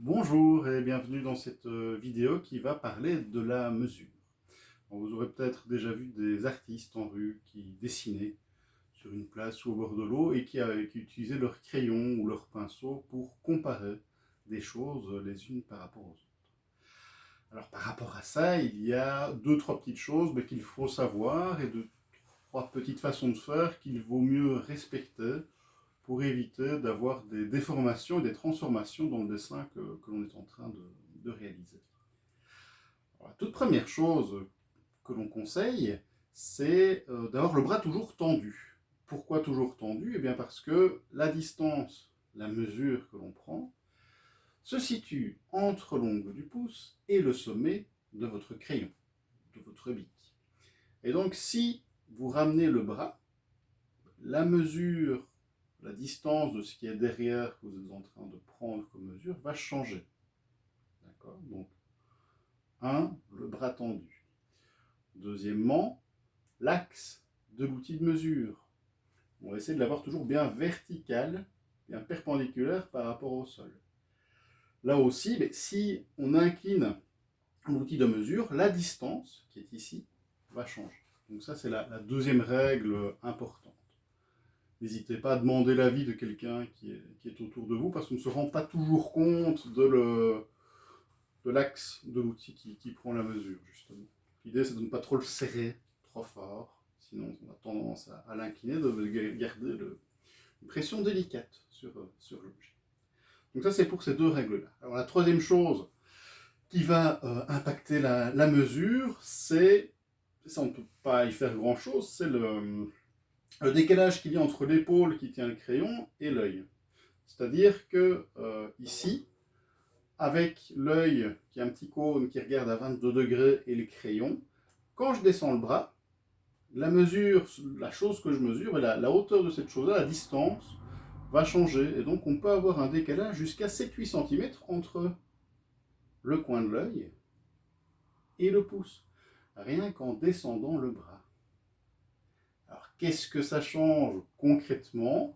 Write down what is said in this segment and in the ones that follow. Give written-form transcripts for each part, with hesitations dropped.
Bonjour et bienvenue dans cette vidéo qui va parler de la mesure. Bon, vous aurez peut-être déjà vu des artistes en rue qui dessinaient sur une place ou au bord de l'eau et qui utilisaient leur crayon ou leur pinceau pour comparer des choses les unes par rapport aux autres. Alors par rapport à ça, il y a deux, trois petites choses qu'il faut savoir et deux, trois petites façons de faire qu'il vaut mieux respecter pour éviter d'avoir des déformations et des transformations dans le dessin que l'on est en train de réaliser. Alors, la toute première chose que l'on conseille, c'est d'avoir le bras toujours tendu. Pourquoi toujours tendu? Eh bien parce que la distance, la mesure que l'on prend, se situe entre l'ongle du pouce et le sommet de votre crayon, de votre bic. Et donc si vous ramenez le bras, la mesure, la distance de ce qui est derrière que vous êtes en train de prendre comme mesure va changer. D'accord? Donc, le bras tendu. Deuxièmement, l'axe de l'outil de mesure. On va essayer de l'avoir toujours bien vertical, bien perpendiculaire par rapport au sol. Là aussi, si on incline l'outil de mesure, la distance qui est ici va changer. Donc ça, c'est la deuxième règle importante. N'hésitez pas à demander l'avis de quelqu'un qui est autour de vous, parce qu'on ne se rend pas toujours compte de l'axe de l'outil qui prend la mesure, justement. L'idée, c'est de ne pas trop le serrer trop fort, sinon on a tendance à l'incliner, de garder une pression délicate sur l'objet. Donc ça, c'est pour ces deux règles-là. Alors la troisième chose qui va impacter la mesure, c'est, ça on ne peut pas y faire grand-chose, c'est le décalage qu'il y a entre l'épaule qui tient le crayon et l'œil. C'est-à-dire que ici, avec l'œil qui est un petit cône qui regarde à 22 degrés et le crayon, quand je descends le bras, la chose que je mesure, et la hauteur de cette chose-là, la distance, va changer. Et donc on peut avoir un décalage jusqu'à 7-8 cm entre le coin de l'œil et le pouce, rien qu'en descendant le bras. Alors qu'est-ce que ça change concrètement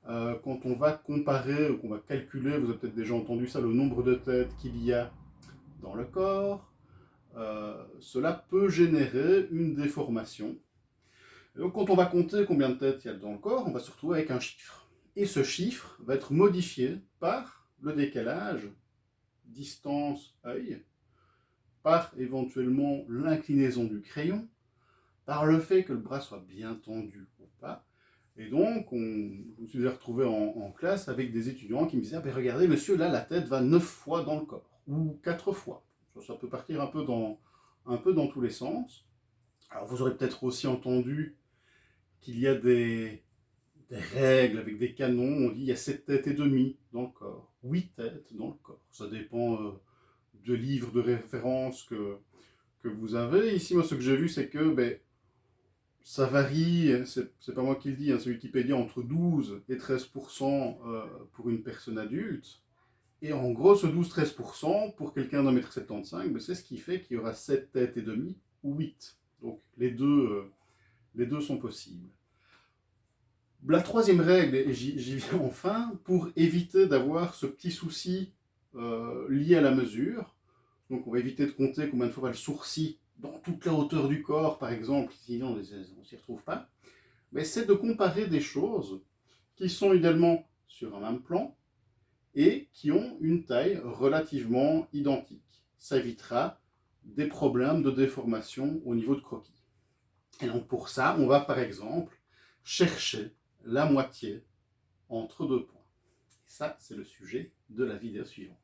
quand on va comparer ou qu'on va calculer, vous avez peut-être déjà entendu ça, le nombre de têtes qu'il y a dans le corps, cela peut générer une déformation. Et donc quand on va compter combien de têtes il y a dans le corps, on va se retrouver avec un chiffre. Et ce chiffre va être modifié par le décalage distance-œil, par éventuellement l'inclinaison du crayon, par le fait que le bras soit bien tendu ou pas. Et donc, je me suis retrouvé en classe avec des étudiants qui me disaient regardez, monsieur, là, la tête va 9 fois dans le corps, ou 4 fois. Ça peut partir un peu dans tous les sens. Alors, vous aurez peut-être aussi entendu qu'il y a des règles avec des canons. On dit il y a 7 têtes et demie dans le corps, 8 têtes dans le corps. Ça dépend de livres de référence que vous avez. Ici, moi, ce que j'ai vu, c'est que ça varie, c'est pas moi qui le dis, c'est Wikipédia, entre 12 et 13% pour une personne adulte. Et en gros, ce 12-13% pour quelqu'un d'un mètre 75, c'est ce qui fait qu'il y aura 7 têtes et demie ou 8. Donc les deux sont possibles. La troisième règle, et j'y viens enfin, pour éviter d'avoir ce petit souci lié à la mesure, donc on va éviter de compter combien de fois va le sourcil dans toute la hauteur du corps, par exemple, sinon on ne s'y retrouve pas, mais c'est de comparer des choses qui sont idéalement sur un même plan et qui ont une taille relativement identique. Ça évitera des problèmes de déformation au niveau de croquis. Et donc pour ça, on va par exemple chercher la moitié entre deux points. Et ça, c'est le sujet de la vidéo suivante.